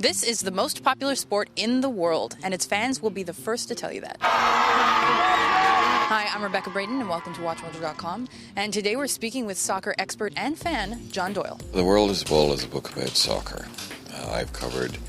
This is the most popular sport in the world, and its fans will be the first to tell you that. Hi, I'm Rebecca Braden, and welcome to WatchMojo.com. And today we're speaking with soccer expert and fan, John Doyle. The World is Ball is a book about soccer. I've covered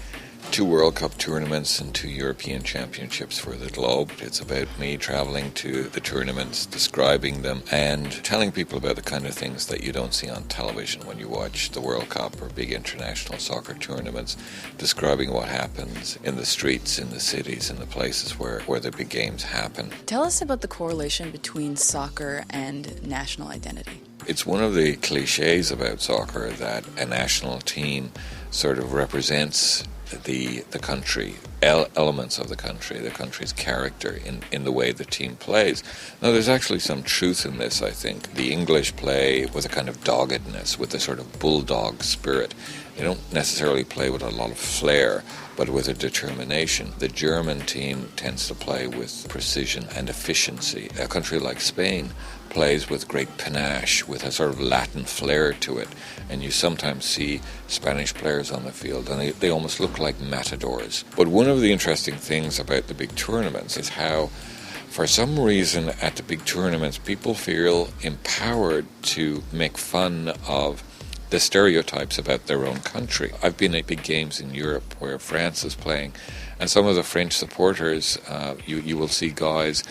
2 World Cup tournaments and 2 European Championships for the Globe. It's about me travelling to the tournaments, describing them, and telling people about the kind of things that you don't see on television when you watch the World Cup or big international soccer tournaments, describing what happens in the streets, in the cities, in the places where the big games happen. Tell us about the correlation between soccer and national identity. It's one of the cliches about soccer that a national team sort of represents the country, elements of the country's character in the way the team plays. Now, there's actually some truth in this, I think. The English play with a kind of doggedness, with a sort of bulldog spirit. They don't necessarily play with a lot of flair, but with a determination. The German team tends to play with precision and efficiency. A country like Spain plays with great panache, with a sort of Latin flair to it. And you sometimes see Spanish players on the field, and they almost look like matadors. But one of the interesting things about the big tournaments is how, for some reason, at the big tournaments, people feel empowered to make fun of the stereotypes about their own country. I've been at big games in Europe where France is playing, and some of the French supporters, you will see guys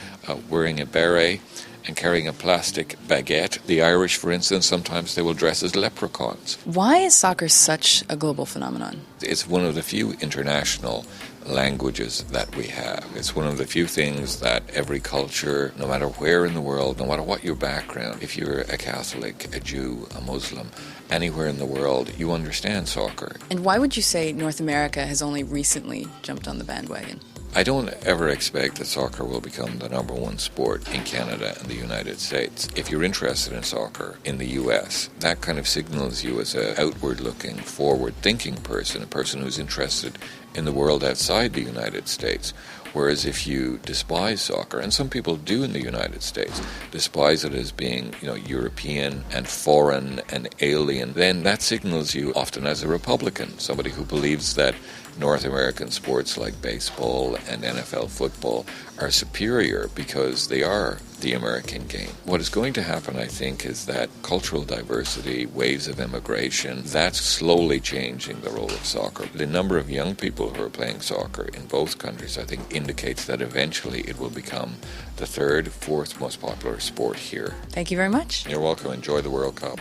wearing a beret and carrying a plastic baguette. The Irish, for instance, sometimes they will dress as leprechauns. Why is soccer such a global phenomenon? It's one of the few international languages that we have. It's one of the few things that every culture, no matter where in the world, no matter what your background, if you're a Catholic, a Jew, a Muslim, anywhere in the world, you understand soccer. And why would you say North America has only recently jumped on the bandwagon? I don't ever expect that soccer will become the number 1 sport in Canada and the United States. If you're interested in soccer in the US, that kind of signals you as an outward-looking, forward-thinking person, a person who's interested in the world outside the United States. Whereas if you despise soccer, and some people do in the United States, despise it as being, European and foreign and alien, then that signals you often as a Republican, somebody who believes that North American sports like baseball and NFL football are superior because they are the American game. What is going to happen, I think, is that cultural diversity, waves of immigration, that's slowly changing the role of soccer. The number of young people who are playing soccer in both countries, I think, indicates that eventually it will become the 3rd, 4th most popular sport here. Thank you very much. You're welcome. Enjoy the World Cup.